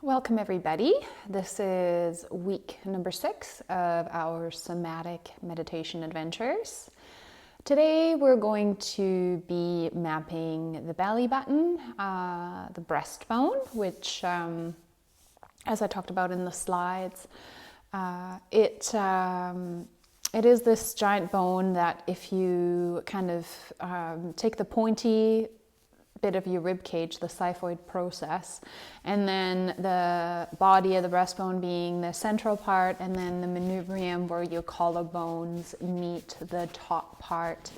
Welcome everybody. This is week number 6 of our Somatic Meditation Adventures. Today we're going to be mapping the belly button, the breastbone, which as I talked about in the slides, it is this giant bone that if you kind of take the pointy bit of your rib cage, the xiphoid process, and then the body of the breastbone being the central part, and then the manubrium where your collarbones meet the top part,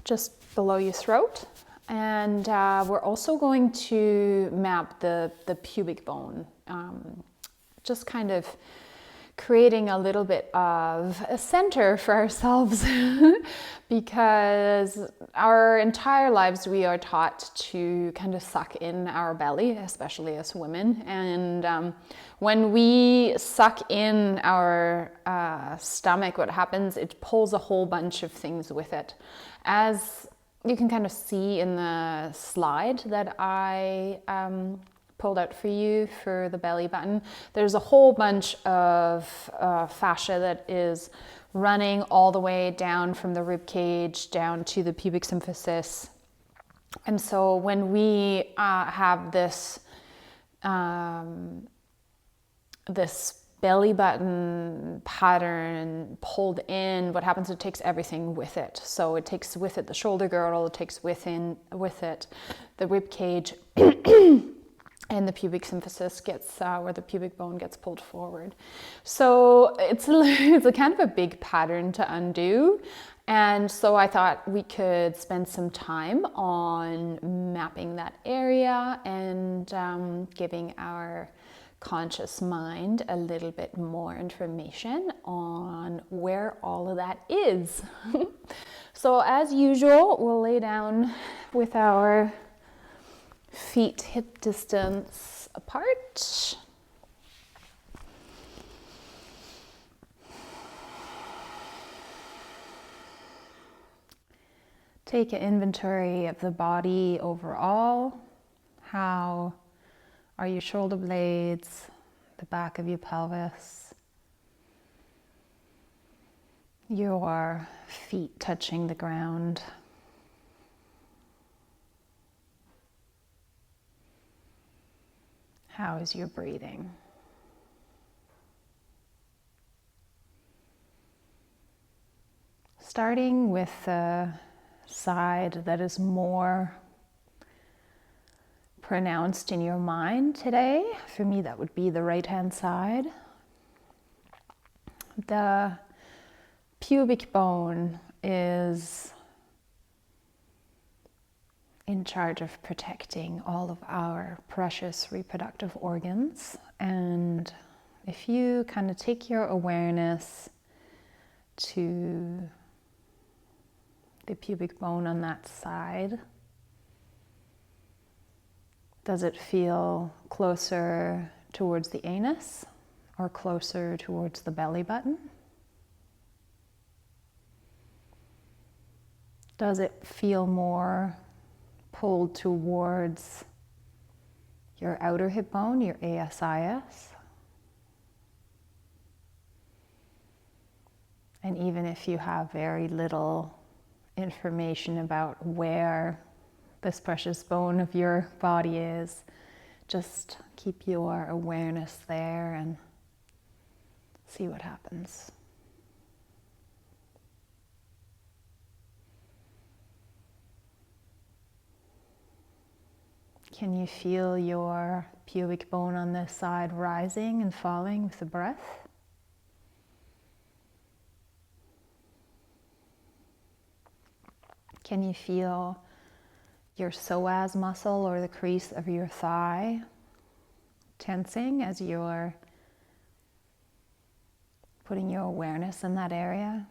just below your throat. And we're also going to map the pubic bone, just kind of creating a little bit of a center for ourselves because our entire lives we are taught to kind of suck in our belly, especially as women. And when we suck in our stomach, what happens, it pulls a whole bunch of things with it. As you can kind of see in the slide that I pulled out for you for the belly button, there's a whole bunch of fascia that is running all the way down from the rib cage down to the pubic symphysis. And so when we have this this belly button pattern pulled in, what happens, it takes everything with it. So it takes with it the shoulder girdle, it takes with it the rib cage, and the pubic symphysis gets, where the pubic bone gets pulled forward. So it's a kind of a big pattern to undo. And so I thought we could spend some time on mapping that area and giving our conscious mind a little bit more information on where all of that is. So as usual, we'll lay down with our feet hip distance apart. Take an inventory of the body overall. How are your shoulder blades, the back of your pelvis, your feet touching the ground? How is your breathing? Starting with the side that is more pronounced in your mind today. For me, that would be the right-hand side. The pubic bone is in charge of protecting all of our precious reproductive organs. And if you kind of take your awareness to the pubic bone on that side, does it feel closer towards the anus or closer towards the belly button? Does it feel more pulled towards your outer hip bone, your ASIS? And even if you have very little information about where this precious bone of your body is, just keep your awareness there and see what happens. Can you feel your pubic bone on this side rising and falling with the breath? Can you feel your psoas muscle or the crease of your thigh tensing as you're putting your awareness in that area?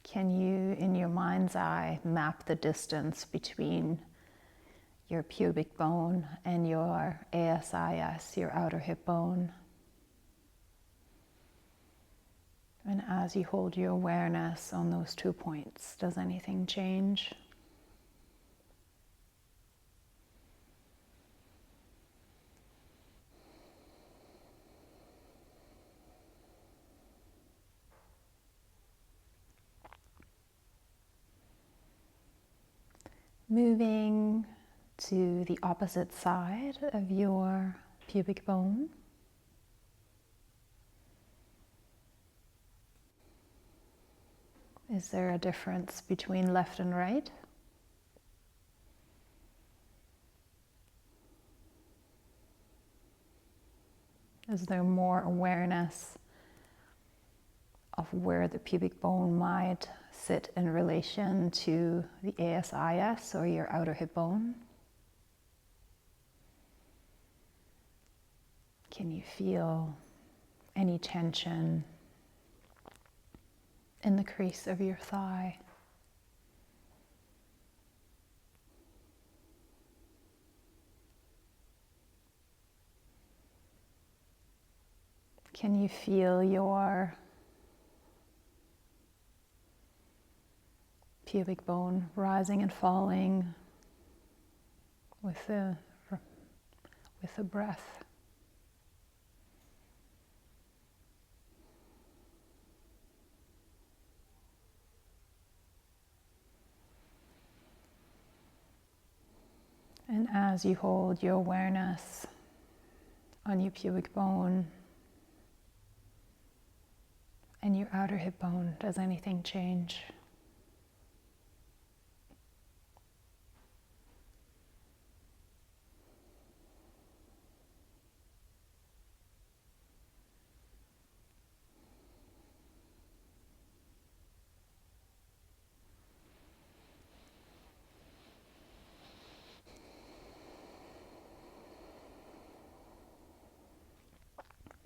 Can you, in your mind's eye, map the distance between your pubic bone and your ASIS, your outer hip bone? And as you hold your awareness on those 2 points, does anything change? Moving to the opposite side of your pubic bone. Is there a difference between left and right? Is there more awareness of where the pubic bone might sit in relation to the ASIS or your outer hip bone? Can you feel any tension in the crease of your thigh? Can you feel your pubic bone rising and falling with the breath? And as you hold your awareness on your pubic bone and your outer hip bone, does anything change?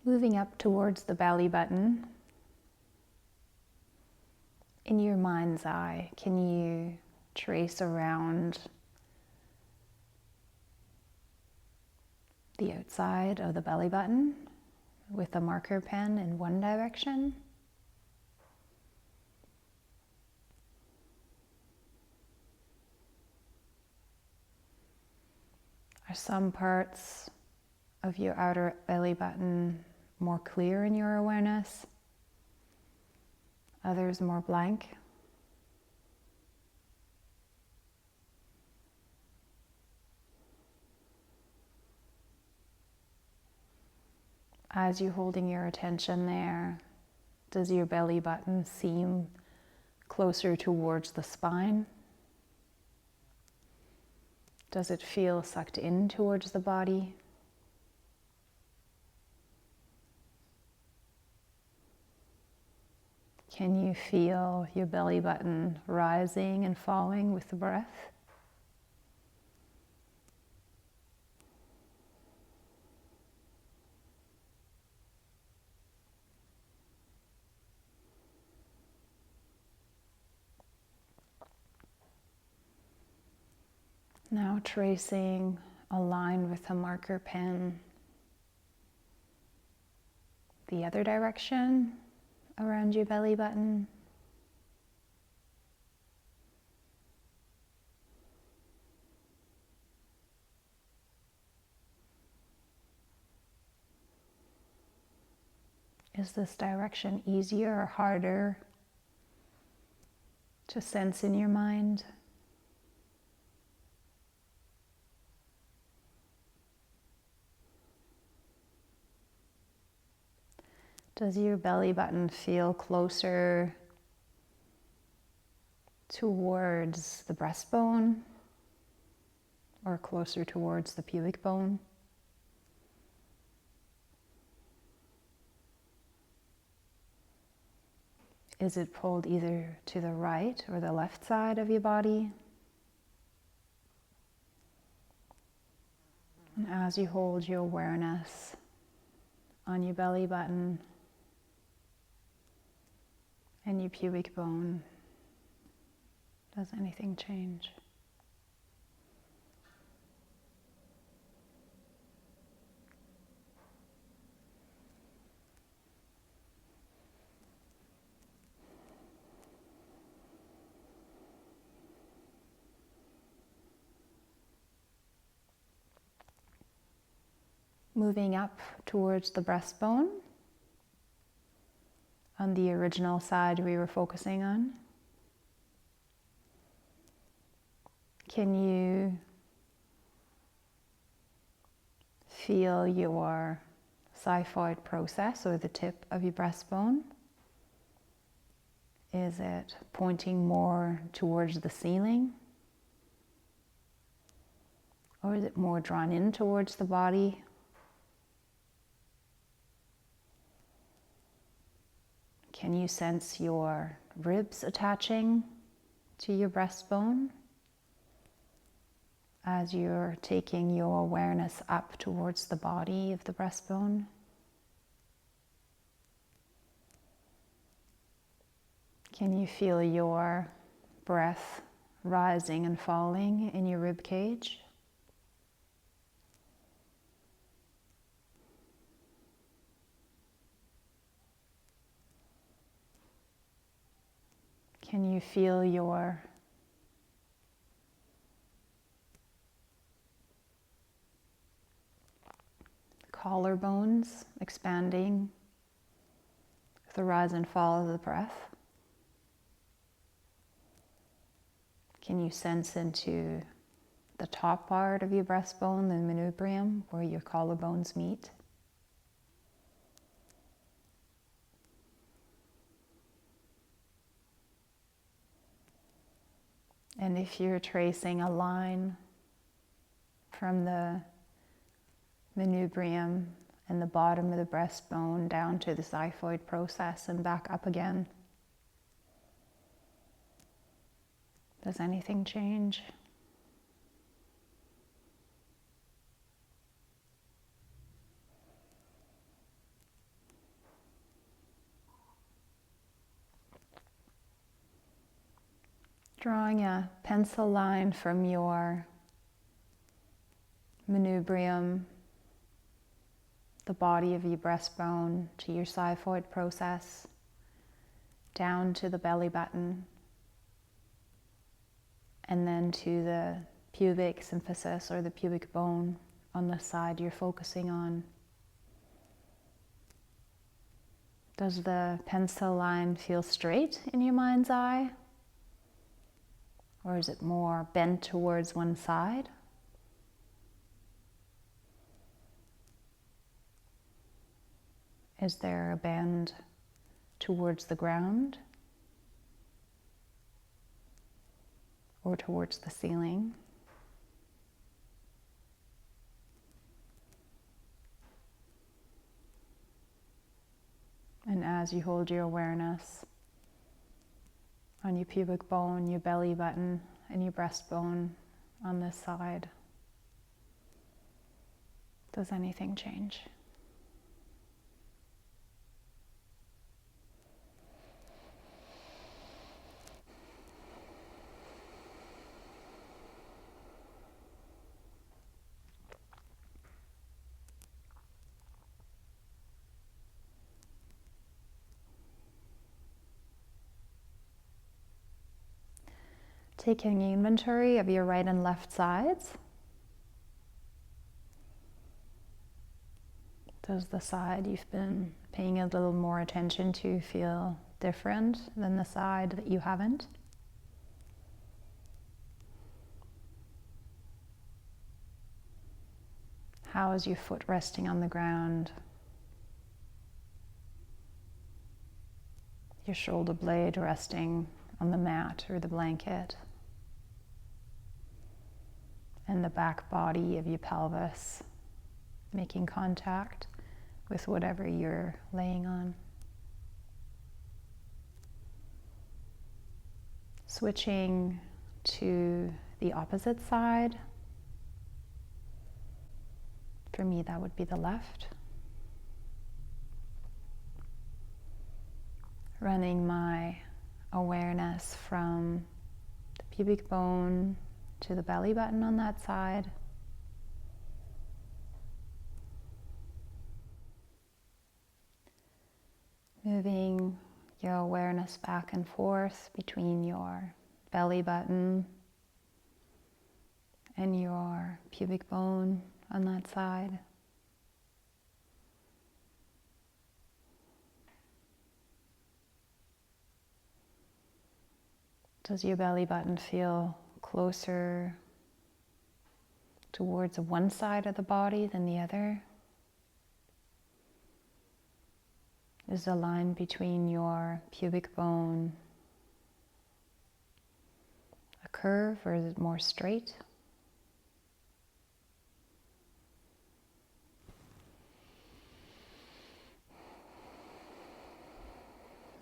Moving up towards the belly button, in your mind's eye, can you trace around the outside of the belly button with a marker pen in one direction? Are some parts of your outer belly button more clear in your awareness? Others more blank? As you're holding your attention there, does your belly button seem closer towards the spine? Does it feel sucked in towards the body? Can you feel your belly button rising and falling with the breath? Now tracing a line with a marker pen the other direction around your belly button. Is this direction easier or harder to sense in your mind? Does your belly button feel closer towards the breastbone or closer towards the pubic bone? Is it pulled either to the right or the left side of your body? And as you hold your awareness on your belly button and your pubic bone, does anything change? moving up towards the breastbone on the original side we were focusing on. Can you feel your xiphoid process or the tip of your breastbone? Is it pointing more towards the ceiling? Or is it more drawn in towards the body? Can you sense your ribs attaching to your breastbone as you're taking your awareness up towards the body of the breastbone? Can you feel your breath rising and falling in your rib cage? Can you feel your collarbones expanding with the rise and fall of the breath? Can you sense into the top part of your breastbone, the manubrium, where your collarbones meet? And if you're tracing a line from the manubrium and the bottom of the breastbone down to the xiphoid process and back up again, does anything change? Drawing a pencil line from your manubrium, the body of your breastbone, to your xiphoid process, down to the belly button, and then to the pubic symphysis or the pubic bone on the side you're focusing on. Does the pencil line feel straight in your mind's eye? Or is it more bent towards one side? Is there a bend towards the ground? Or towards the ceiling? And as you hold your awareness on your pubic bone, your belly button, and your breastbone on this side, does anything change? Taking inventory of your right and left sides. Does the side you've been paying a little more attention to feel different than the side that you haven't? How is your foot resting on the ground? Your shoulder blade resting on the mat or the blanket? And the back body of your pelvis making contact with whatever you're laying on. Switching to the opposite side. For me, that would be the left. Running my awareness from the pubic bone to the belly button on that side. Moving your awareness back and forth between your belly button and your pubic bone on that side. Does your belly button feel closer towards one side of the body than the other? Is the line between your pubic bone a curve, or is it more straight?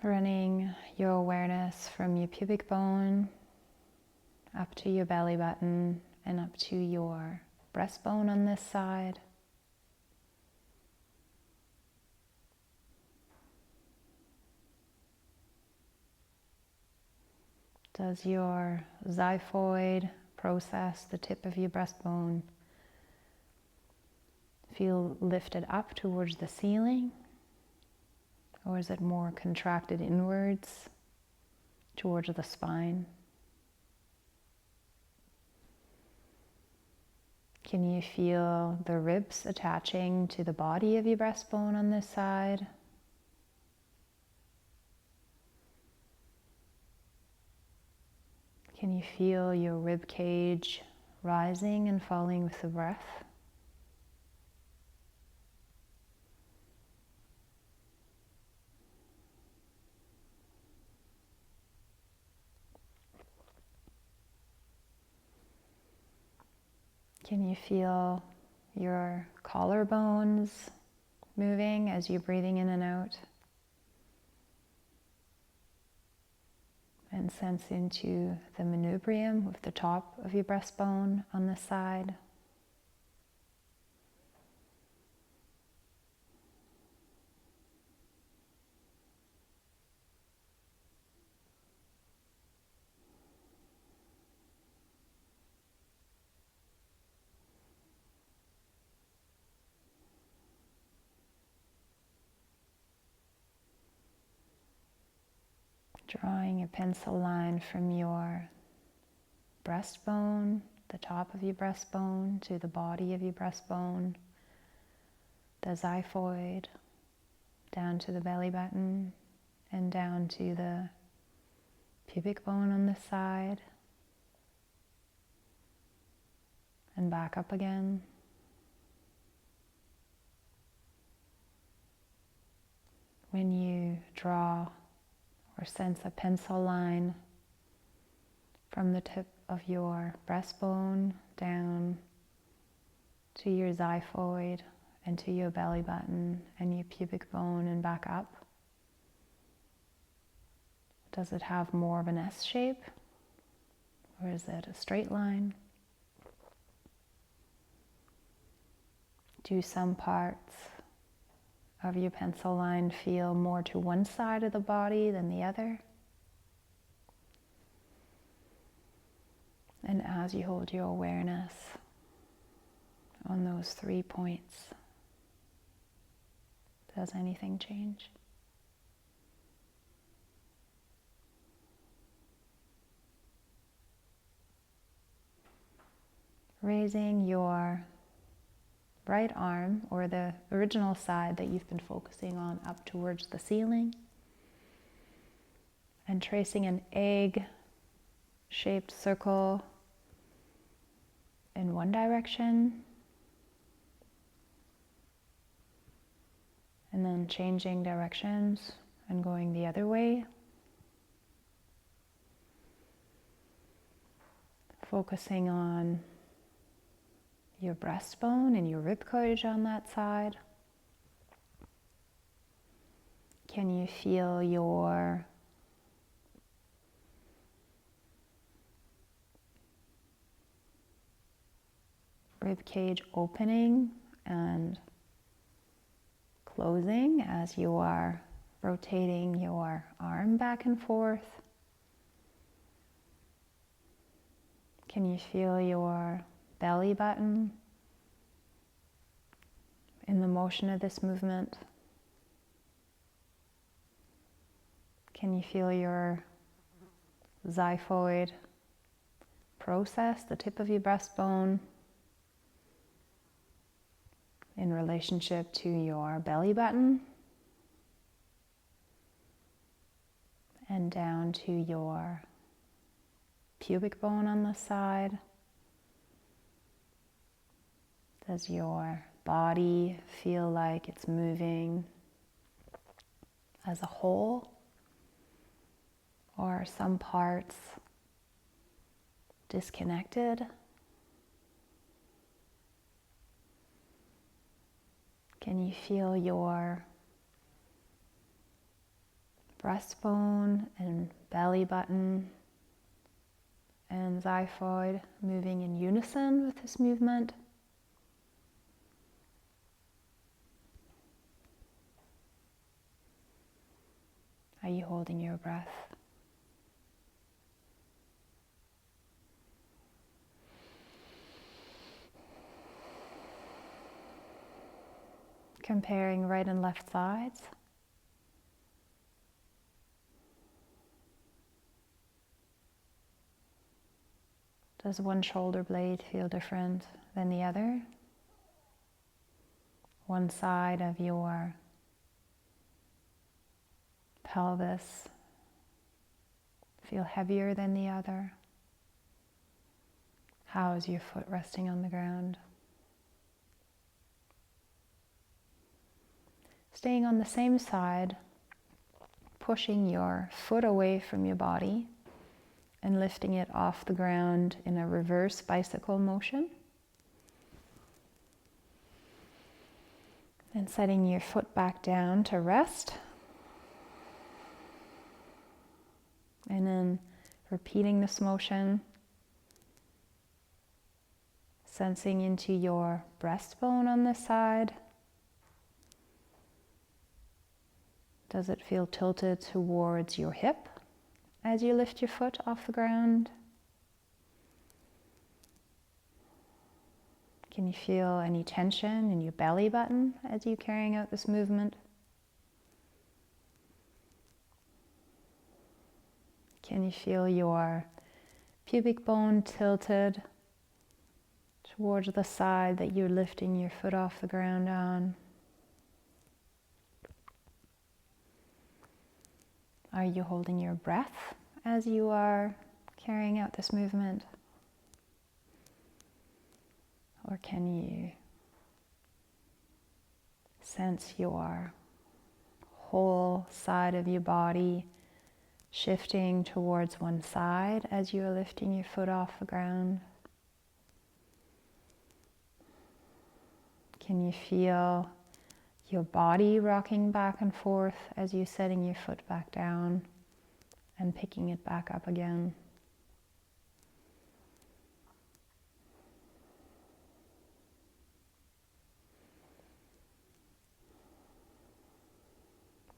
Running your awareness from your pubic bone up to your belly button and up to your breastbone on this side. Does your xiphoid process, the tip of your breastbone, feel lifted up towards the ceiling? Or is it more contracted inwards towards the spine? Can you feel the ribs attaching to the body of your breastbone on this side? Can you feel your rib cage rising and falling with the breath? Can you feel your collarbones moving as you're breathing in and out? And sense into the manubrium with the top of your breastbone on this side. Drawing a pencil line from your breastbone, the top of your breastbone, to the body of your breastbone, the xiphoid, down to the belly button, and down to the pubic bone on this side, and back up again. When you draw or sense a pencil line from the tip of your breastbone down to your xiphoid and to your belly button and your pubic bone and back up, does it have more of an S shape, or is it a straight line? Do some parts of your pencil line feel more to one side of the body than the other? And as you hold your awareness on those 3 points, does anything change? Raising your right arm, or the original side that you've been focusing on, up towards the ceiling, and tracing an egg-shaped circle in one direction, and then changing directions and going the other way. Focusing on your breastbone and your rib cage on that side. Can you feel your rib cage opening and closing as you are rotating your arm back and forth? Can you feel your belly button in the motion of this movement? Can you feel your xiphoid process, the tip of your breastbone, in relationship to your belly button and down to your pubic bone on this side? Does your body feel like it's moving as a whole? Or are some parts disconnected? Can you feel your breastbone and belly button and xiphoid moving in unison with this movement? Are you holding your breath? Comparing right and left sides. Does one shoulder blade feel different than the other? One side of your pelvis feel heavier than the other? How is your foot resting on the ground? Staying on the same side, pushing your foot away from your body and lifting it off the ground in a reverse bicycle motion. And setting your foot back down to rest. And then repeating this motion, sensing into your breastbone on this side. Does it feel tilted towards your hip as you lift your foot off the ground? Can you feel any tension in your belly button as you're carrying out this movement? Can you feel your pubic bone tilted towards the side that you're lifting your foot off the ground on? Are you holding your breath as you are carrying out this movement? Or can you sense your whole side of your body shifting towards one side as you are lifting your foot off the ground? Can you feel your body rocking back and forth as you're setting your foot back down and picking it back up again?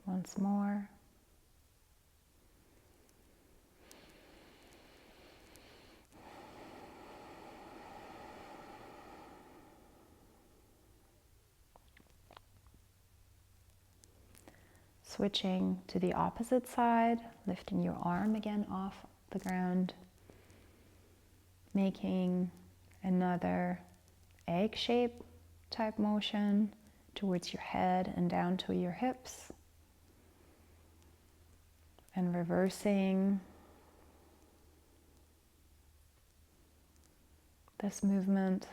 Once more. Switching to the opposite side, lifting your arm again off the ground, making another egg shape type motion towards your head and down to your hips, and reversing this movement.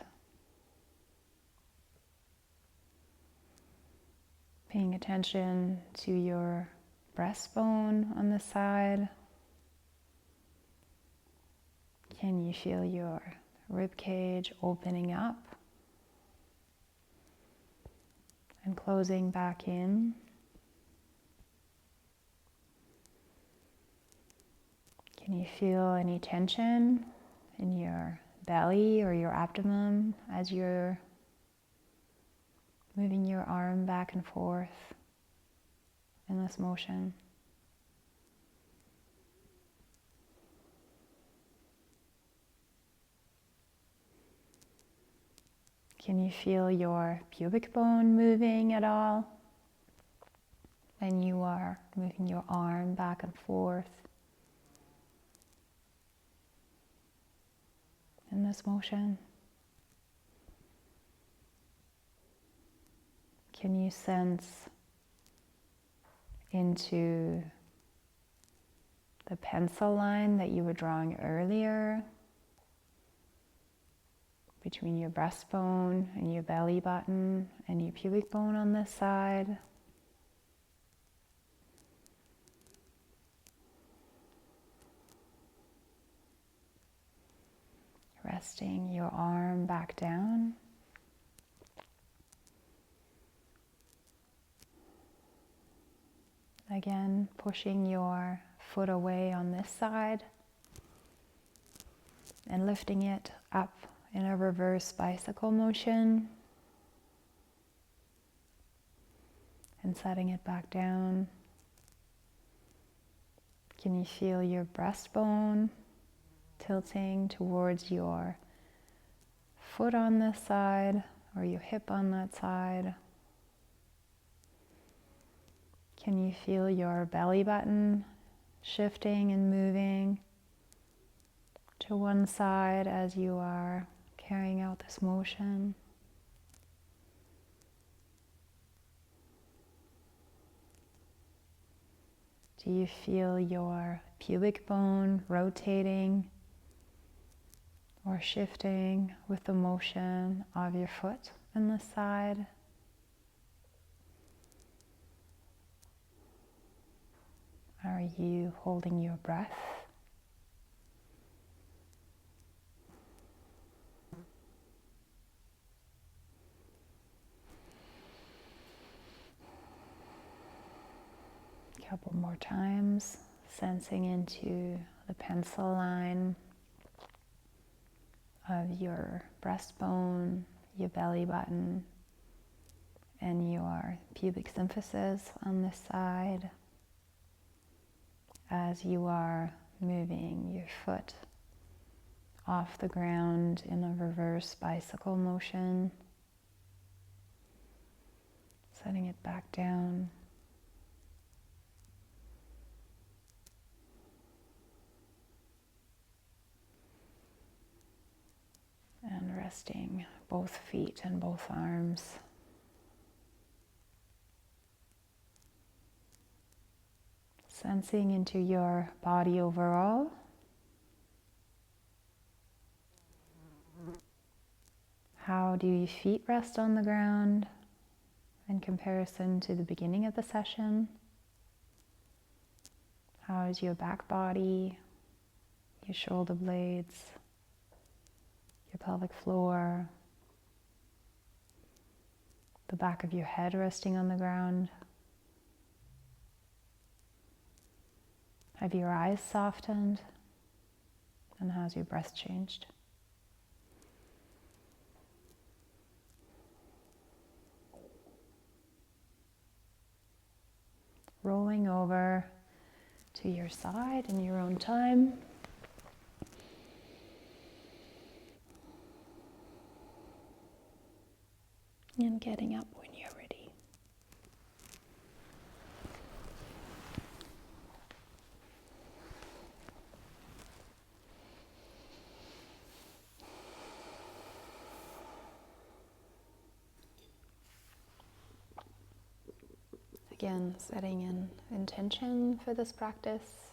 Paying attention to your breastbone on the side. Can you feel your rib cage opening up and closing back in? Can you feel any tension in your belly or your abdomen as you're moving your arm back and forth in this motion? Can you feel your pubic bone moving at all when you are moving your arm back and forth in this motion? Can you sense into the pencil line that you were drawing earlier between your breastbone and your belly button and your pubic bone on this side. Resting your arm back down. Again, pushing your foot away on this side and lifting it up in a reverse bicycle motion and setting it back down. Can you feel your breastbone tilting towards your foot on this side or your hip on that side? Can you feel your belly button shifting and moving to one side as you are carrying out this motion? Do you feel your pubic bone rotating or shifting with the motion of your foot on this side? Are you holding your breath? A couple more times, sensing into the pencil line of your breastbone, your belly button, and your pubic symphysis on this side as you are moving your foot off the ground in a reverse bicycle motion, setting it back down. And resting both feet and both arms. Sensing into your body overall. How do your feet rest on the ground in comparison to the beginning of the session? How is your back body, your shoulder blades, your pelvic floor, the back of your head resting on the ground? Have your eyes softened? And how's your breath changed? Rolling over to your side in your own time. And getting up when you're ready. Again, setting an intention for this practice.